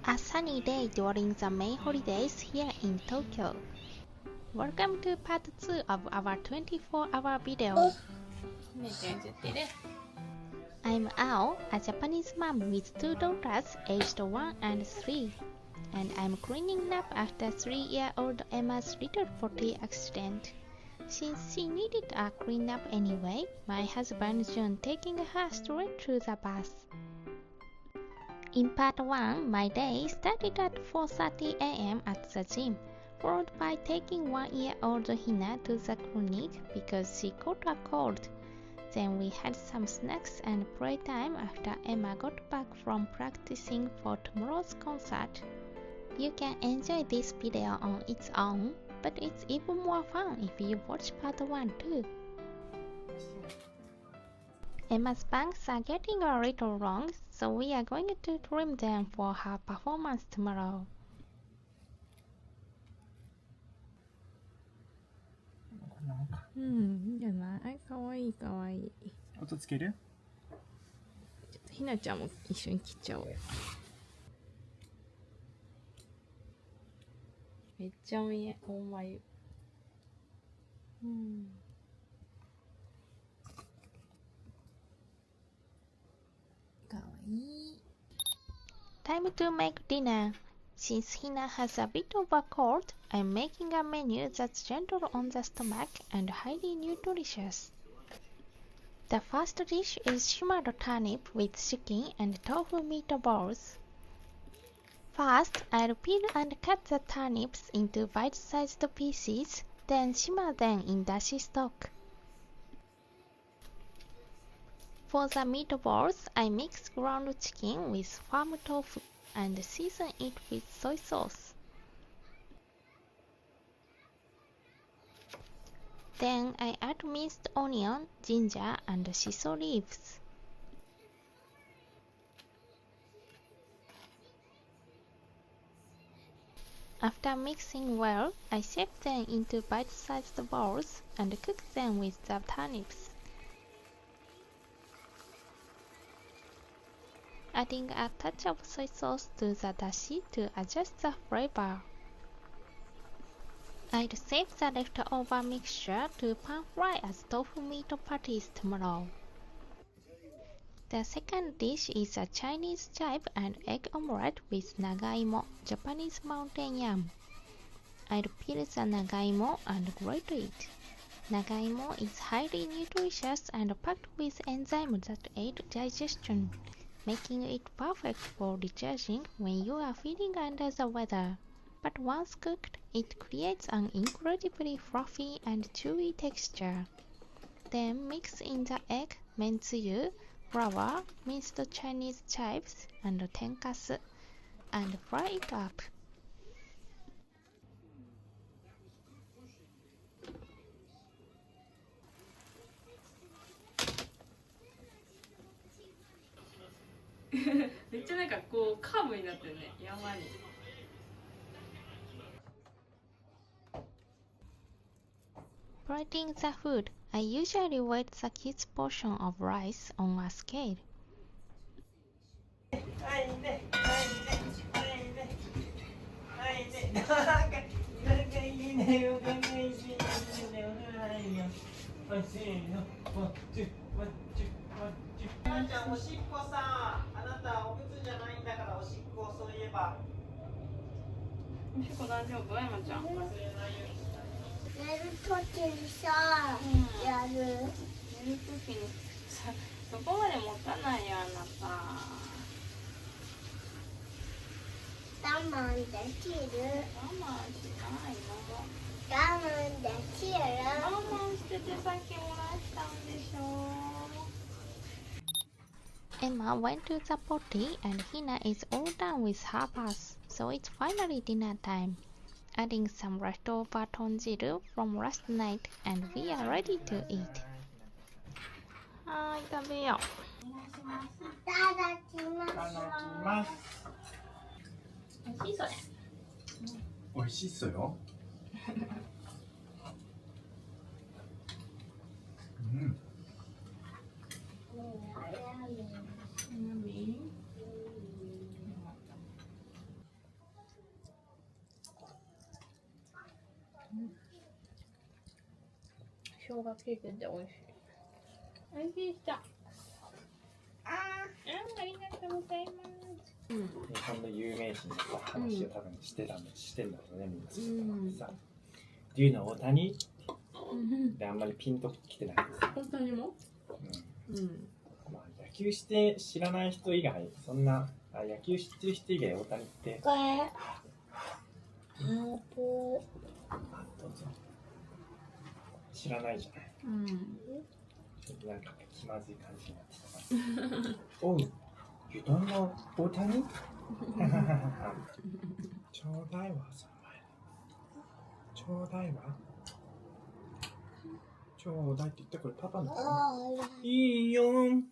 A sunny day during the May holidays here in Tokyo. Welcome to part 2 of our 24-hour video. I'm Ao, a Japanese mom with 2 daughters aged 1 and 3. And I'm cleaning up after 3-year-old Emma's little potty accident. Since she needed a cleanup anyway, my husband John taking her straight to the bath. In part 1, my day started at 4:30 a.m. at the gym, followed by taking 1-year-old Hina to the clinic because she caught a cold. Then we had some snacks and playtime after Emma got back from practicing for tomorrow's concert. You can enjoy this video on its own, but it's even more fun if you watch part 1 too. Emma's bangs are getting a little long, so we are going to trim them for her performance tomorrow. いいんじゃない？かわいいかわいい。音つける？ちょっとひなちゃんも一緒に切っちゃおうよ。めっちゃお見え、ほんまゆ。かわいい。Time to make dinner. Since Hina has a bit of a cold, I'm making a menu that's gentle on the stomach and highly nutritious. The first dish is shimmered turnip with chicken and tofu meatballs. First, I'll peel and cut the turnips into bite-sized pieces, then simmer them in dashi stock. For the meatballs, I mix ground chicken with firm tofu and season it with soy sauce. Then I add minced onion, ginger, and shiso leaves. After mixing well, I shape them into bite-sized balls and cook them with the turnips. Adding a touch of soy sauce to the dashi to adjust the flavor. I'll save the leftover mixture to pan fry as tofu meat patties tomorrow. The second dish is a Chinese chive and egg omelette with nagaimo, Japanese mountain yam. I'll peel the nagaimo and grate it. Nagaimo is highly nutritious and packed with enzymes that aid digestion, making it perfect for recharging when you are feeling under the weather. But once cooked, it creates an incredibly fluffy and chewy texture. Then mix in the egg, mentsuyu, flour, minced Chinese chives, and tenkasu, and fry it up. It's めっちゃなんかこうカーブになってるね、山に。Plating the food, I usually weight the kids' portion of rice on a scale. Emma went to the potty and Hina is all done with her bath, so it's finally dinner time. Adding some leftover tonjiru from last night and we are ready to eat. はーい、食べよう。いただきます。おいしいそれ。おいしいっすよ。生姜効いてて美味しい。美味しい人。ありがとうございます。日本の有名人の話を多分してんだろうね、みんなそうさ。Do you know 大谷であんまりピンときてないです。本当にも？まあ野球して知らない人以外、そんな野球知ってる人以外大谷って。どうぞ。知らないじゃない。なんか気まずい感じになってたから。おう、You don't know 大谷？ちょうだいわ、その前。ちょうだいわ。ちょうだいって言ってこれパパの。いいよん。じ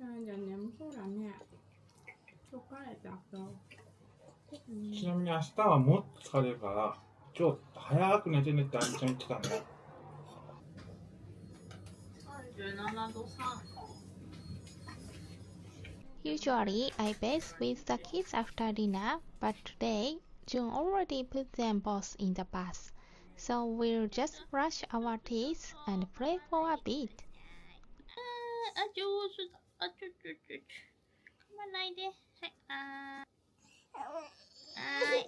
ゃあ眠そうだね。疲れたそう。ちなみに明日はもっと疲れるから、今日早く寝てねってあんちゃん言ってたね。37度3。Usually, I bathe with the kids after dinner, but today, June already put them both in the bath. So we'll just brush our teeth and play for a bit. 上手だ。噛まないで。はい、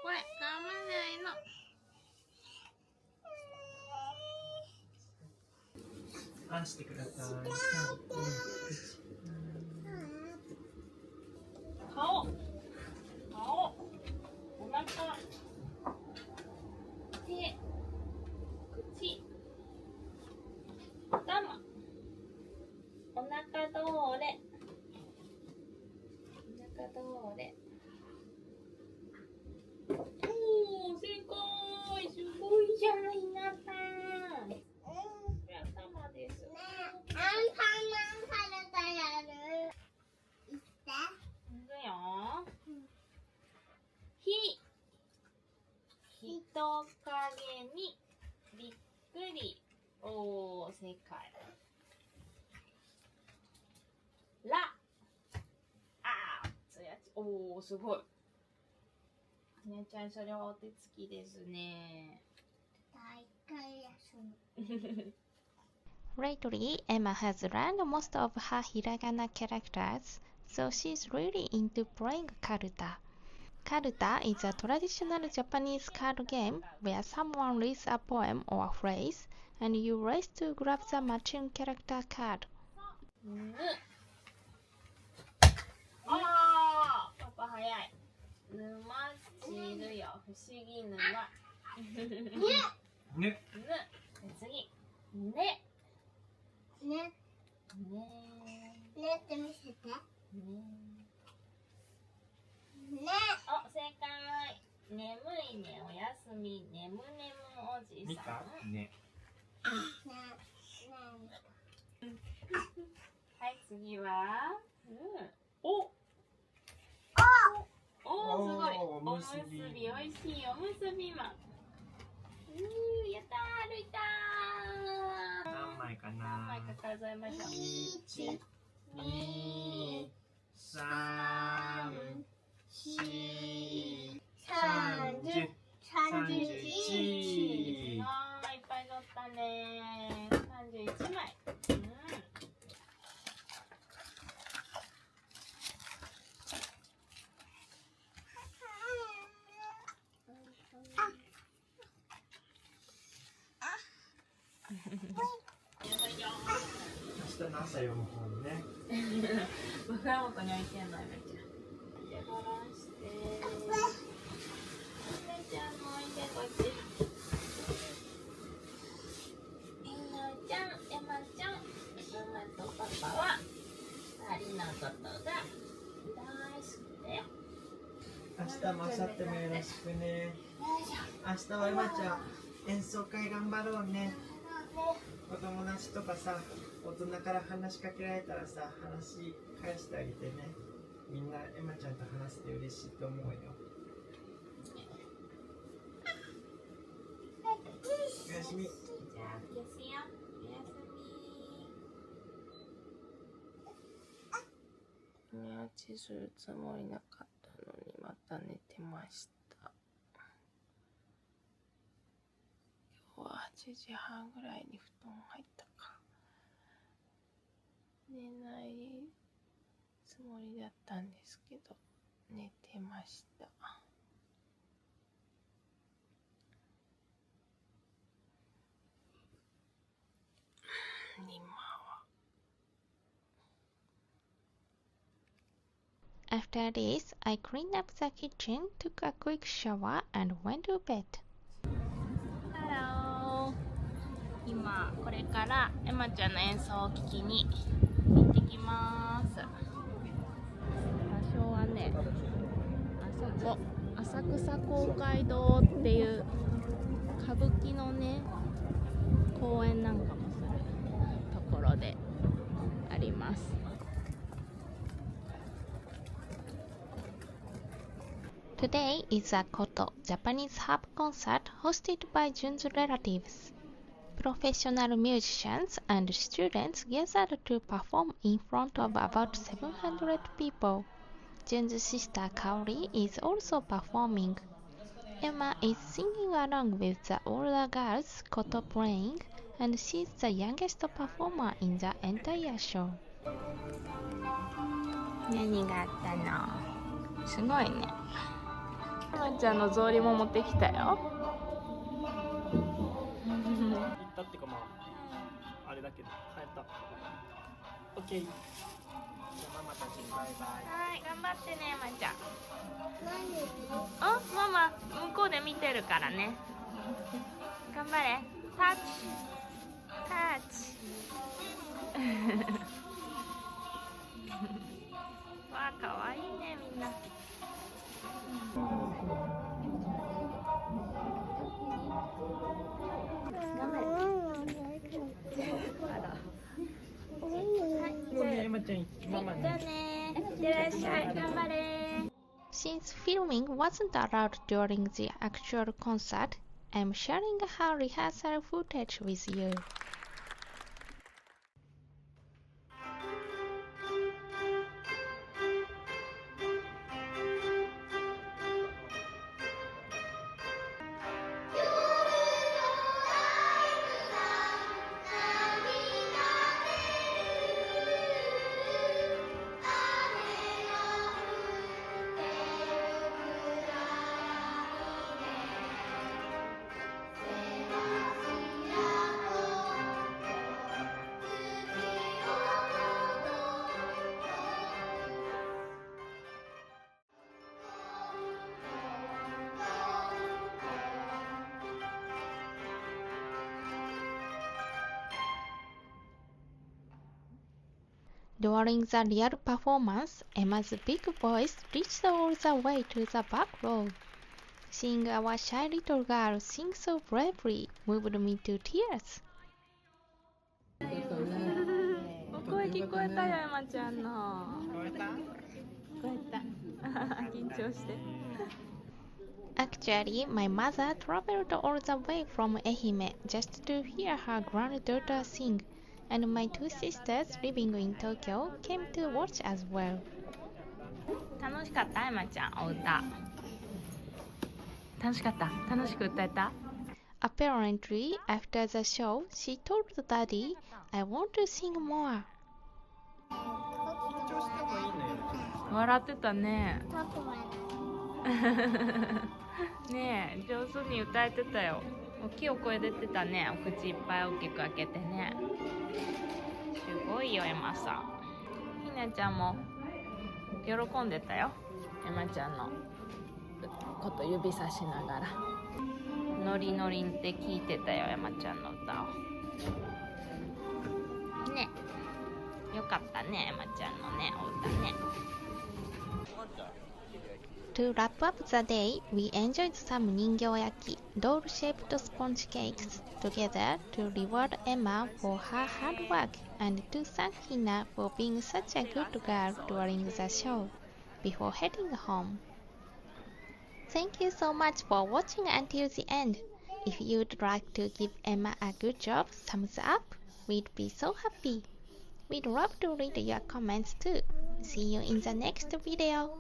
これ、噛まないの。あんしてください。顔、お腹、手、口、頭、お腹どれ、おー、正解、すごいじゃん、ひなさん。これ頭です。人影にびっくり。おー、正解。ら、おー、すごい。ねちゃん、それはお手つきですね。Lately, Emma has learned most of her hiragana characters, so she's really into playing Karuta. Karuta is a traditional Japanese card game where someone reads a poem or a phrase, and you race to grab the matching character card. パパ早い。沼ちるよ、不思議沼。ね。次。ねって見せて。お、正解。眠いね、おやすみ、ねむねむおじ見さん。た？ね。はい、次は、お、すごい。おむすび、おいしいおむすびマン。やったー、歩いたー。何枚かな？何枚か数えましょう。1、2、3、4、30、31。いっぱい取ったね。31枚。明日の朝読む本ね。枕元に置いてんの、めちゃ。手バランして。めちゃんも置いてこっち。ひなちゃん、エマちゃん、ママとパパは二人のことが大好きだよ。明日も明後日もよろしくね。明日はエマちゃん演奏会頑張ろうね。お友達とかさ、大人から話しかけられたらさ、話返してあげてね。みんなエマちゃんと話して嬉しいと思うよ。おやすみ。じゃあ、消すよ。おやすみ。寝落ちするつもりなかったのにまた寝てました。今日は8時半ぐらいに布団入ったか。寝ないつもりだったんですけど寝てました。After this, I cleaned up the kitchen, took a quick shower, and went to bed. Hello. 今これからエマちゃんの演奏を聴きに行ってきます。場所はね、あそこ浅草公会堂っていう歌舞伎のね公演なんかもするところであります。Today is a Koto Japanese harp concert hosted by Jun's relatives. Professional musicians and students gathered to perform in front of about 700 people. Jun's sister Kaori is also performing. Emma is singing along with the older girls Koto playing, and she's the youngest performer in the entire show. 何があったの？すごいね。エマちゃんの草履も持ってきたよ。行ったってかまああれだけど帰った。オッケー。じゃあママたちにバイバイ。はい、頑張ってね、エマちゃん。あ、ママ向こうで見てるからね。頑張れ。タッチ。タッチ。わあ、可愛いね、みんな。頑張れ。もうね、エマちゃん、ママじゃあね。ね。いってらっしゃい。頑張れ。Since filming wasn't allowed during the actual concert, I'm sharing her rehearsal footage with you. During the real performance, Emma's big voice reached all the way to the back row. Seeing our shy little girl sing so bravely moved me to tears. 声聞こえたよ、エマちゃんの。聞こえた？聞こえた。緊張して。Actually, my mother traveled all the way from Ehime just to hear her granddaughter sing, and my two sisters living in Tokyo came to watch as well. 楽しかった、エマちゃん、お歌。楽しかった。楽しく歌えた？ Apparently, after the show, she told Daddy, I want to sing more. 緊張してもいいのよ。笑ってたね。ねえ、上手に歌えてたよ。大きいお声出てたね。お口いっぱい大きく開けてね。すごいよ、エマさん。ひなちゃんも喜んでたよ。エマちゃんのこと指さしながら。ノリノリって聞いてたよ、エマちゃんの歌を。ね。よかったね、エマちゃんのね、お歌ね。To wrap up the day, we enjoyed some ningyoyaki, doll-shaped sponge cakes, together to reward Emma for her hard work and to thank Hina for being such a good girl during the show, before heading home. Thank you so much for watching until the end. If you'd like to give Emma a good job, thumbs up. We'd be so happy. We'd love to read your comments too. See you in the next video.